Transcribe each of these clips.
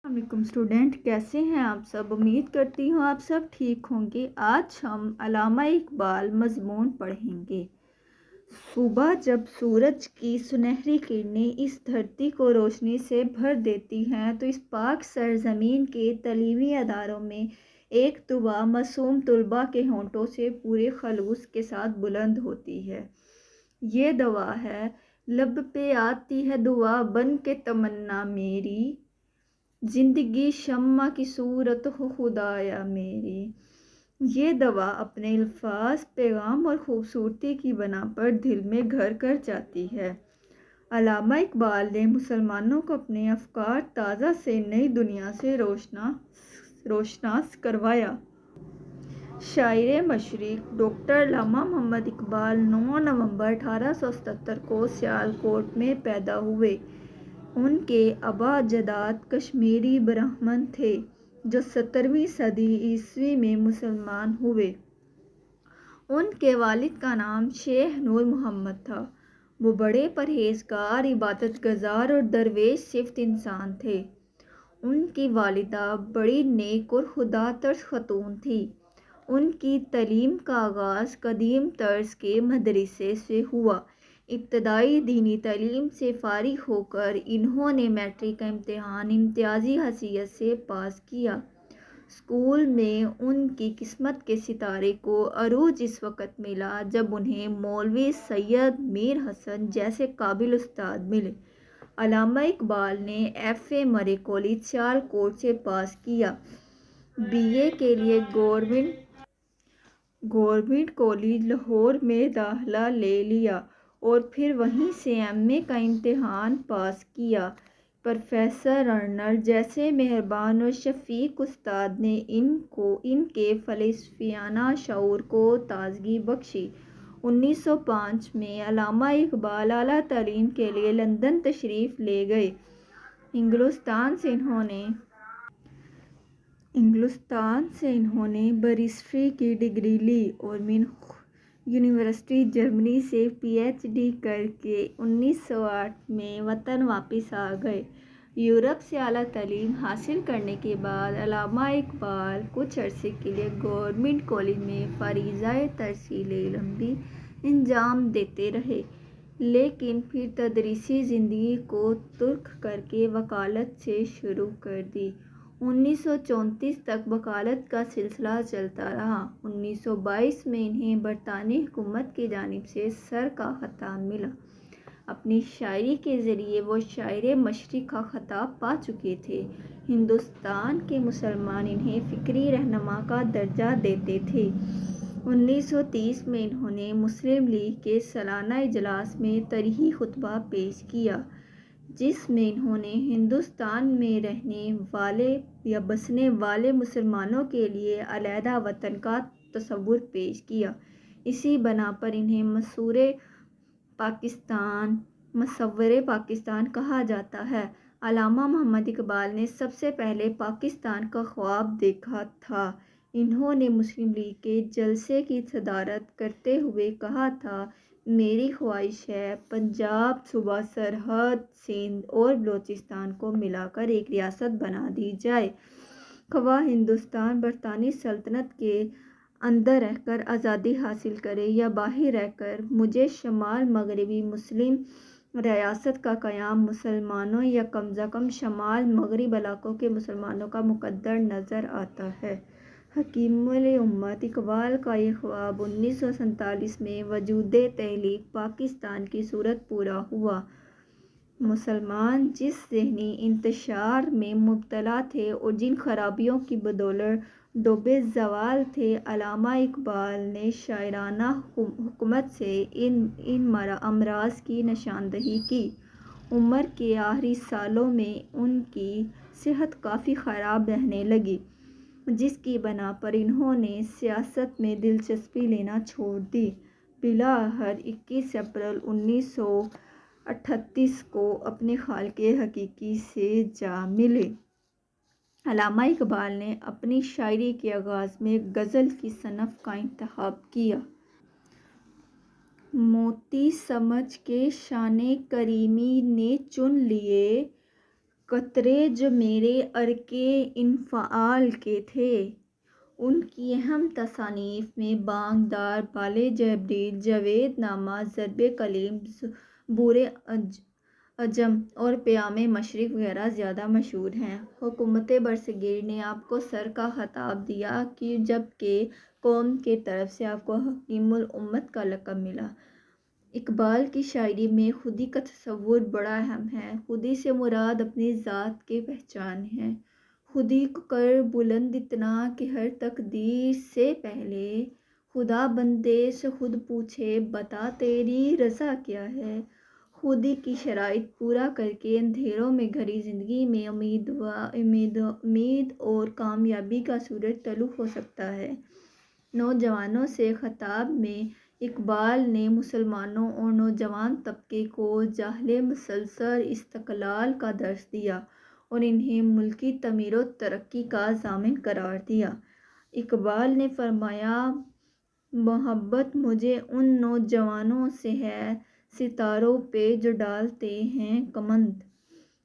السلام علیکم اسٹوڈنٹ، کیسے ہیں آپ سب؟ امید کرتی ہوں آپ سب ٹھیک ہوں گے۔ آج ہم علامہ اقبال مضمون پڑھیں گے۔ صبح جب سورج کی سنہری کرنیں اس دھرتی کو روشنی سے بھر دیتی ہیں تو اس پاک سرزمین کے تعلیمی اداروں میں ایک دعا معصوم طلباء کے ہونٹوں سے پورے خلوص کے ساتھ بلند ہوتی ہے۔ یہ دعا ہے، لب پہ آتی ہے دعا بن کے تمنا میری، زندگی شمع کی صورت ہو خدایا میری۔ یہ دعا اپنے الفاظ، پیغام اور خوبصورتی کی بنا پر دل میں گھر کر جاتی ہے۔ علامہ اقبال نے مسلمانوں کو اپنے افکار تازہ سے نئی دنیا سے روشناس کروایا۔ شاعر مشرق ڈاکٹر علامہ محمد اقبال 9 نومبر 1877 کو سیالکوٹ میں پیدا ہوئے۔ ان کے آباء اجداد کشمیری برہمن تھے جو 17ویں صدی عیسوی میں مسلمان ہوئے۔ ان کے والد کا نام شیخ نور محمد تھا۔ وہ بڑے پرہیزگار، عبادت گزار اور درویش صفت انسان تھے۔ ان کی والدہ بڑی نیک اور خدا ترس خاتون تھیں۔ ان کی تعلیم کا آغاز قدیم طرز کے مدرسے سے ہوا۔ ابتدائی دینی تعلیم سے فارغ ہو کر انہوں نے میٹرک کا امتحان امتیازی حیثیت سے پاس کیا۔ اسکول میں ان کی قسمت کے ستارے کو عروج اس وقت ملا جب انہیں مولوی سید میر حسن جیسے قابل استاد ملے۔ علامہ اقبال نے ایف.اے. مرے کالج سیالکوٹ سے پاس کیا۔ بی.اے. کے لیے گورنمنٹ کالج لاہور میں داخلہ لے لیا اور پھر وہیں سے ایم.اے. کا امتحان پاس کیا۔ پروفیسر ارنلڈ جیسے مہربان اور شفیق استاد نے ان کے فلسفیانہ شعور کو تازگی بخشی۔ 1905 میں علامہ اقبال اعلیٰ تعلیم کے لیے لندن تشریف لے گئے۔ انگلستان سے انہوں نے بیرسٹری کی ڈگری لی اور میونخ یونیورسٹی جرمنی سے پی.ایچ.ڈی. کر کے 1908 میں وطن واپس آ گئے۔ یورپ سے اعلیٰ تعلیم حاصل کرنے کے بعد علامہ اقبال کچھ عرصے کے لیے گورنمنٹ کالج میں فریضہ تحصیل علم بھی انجام دیتے رہے، لیکن پھر تدریسی زندگی کو ترک کر کے وکالت سے شروع کر دی۔ 1934 تک وکالت کا سلسلہ چلتا رہا۔ 1922 میں انہیں برطانوی حکومت کی جانب سے سر کا خطاب ملا۔ اپنی شاعری کے ذریعے وہ شاعر مشرق کا خطاب پا چکے تھے۔ ہندوستان کے مسلمان انہیں فکری رہنما کا درجہ دیتے تھے۔ 1930 میں انہوں نے مسلم لیگ کے سالانہ اجلاس میں طرحی خطبہ پیش کیا، جس میں انہوں نے ہندوستان میں رہنے والے یا بسنے والے مسلمانوں کے لیے علیحدہ وطن کا تصور پیش کیا۔ اسی بنا پر انہیں مصور پاکستان کہا جاتا ہے۔ علامہ محمد اقبال نے سب سے پہلے پاکستان کا خواب دیکھا تھا۔ انہوں نے مسلم لیگ کے جلسے کی صدارت کرتے ہوئے کہا تھا، میری خواہش ہے پنجاب صوبہ سرحد سندھ اور بلوچستان کو ملا کر ایک ریاست بنا دی جائے، خواہ ہندوستان برطانوی سلطنت کے اندر رہ کر آزادی حاصل کرے یا باہر رہ کر۔ مجھے شمال مغربی مسلم ریاست کا قیام مسلمانوں یا کم از کم شمال مغرب علاقوں کے مسلمانوں کا مقدر نظر آتا ہے۔ حکیم الامت اقبال کا یہ خواب 1947 میں وجود تحلیق پاکستان کی صورت پورا ہوا۔ مسلمان جس ذہنی انتشار میں مبتلا تھے اور جن خرابیوں کی بدولت ڈوبے زوال تھے، علامہ اقبال نے شاعرانہ حکمت سے ان امراض کی نشاندہی کی۔ عمر کے آخری سالوں میں ان کی صحت کافی خراب رہنے لگی، جس کی بنا پر انہوں نے سیاست میں دلچسپی لینا چھوڑ دی۔ بالآخر 21 اپریل 1938 کو اپنے خالق حقیقی سے جا ملے۔ علامہ اقبال نے اپنی شاعری کے آغاز میں غزل کی صنف کا انتخاب کیا۔ موتی سمجھ کے شانِ کریمی نے چن لیے، قطرے جو میرے عرقِ انفعال کے تھے، ان کی اہم تصانیف میں بانگ دار، بال جبریل، جاوید نامہ، ضرب کلیم، زبور عجم اور پیام مشرق وغیرہ زیادہ مشہور ہیں۔ حکومت برصغیر نے آپ کو سر کا خطاب دیا جبکہ قوم کی طرف سے آپ کو حکیم الامت کا لقب ملا۔ اقبال کی شاعری میں خودی کا تصور بڑا اہم ہے۔ خودی سے مراد اپنی ذات کی پہچان ہے۔ خودی کو کر بلند اتنا کہ ہر تقدیر سے پہلے خدا بندے سے خود پوچھے بتا تیری رضا کیا ہے۔ خودی کی شرائط پورا کر کے اندھیروں میں گھری زندگی میں امید اور کامیابی کا سورج طلوع ہو سکتا ہے۔ نوجوانوں سے خطاب میں اقبال نے مسلمانوں اور نوجوان طبقے کو جاہل مسلسل استقلال کا درس دیا اور انہیں ملکی تعمیر و ترقی کا ضامن قرار دیا۔ اقبال نے فرمایا، محبت مجھے ان نوجوانوں سے ہے ستاروں پہ جو ڈالتے ہیں کمند۔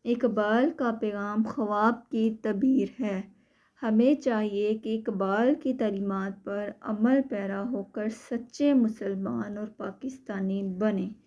اقبال کا پیغام خواب کی تعبیر ہے۔ ہمیں چاہیے کہ اقبال کی تعلیمات پر عمل پیرا ہو کر سچے مسلمان اور پاکستانی بنیں۔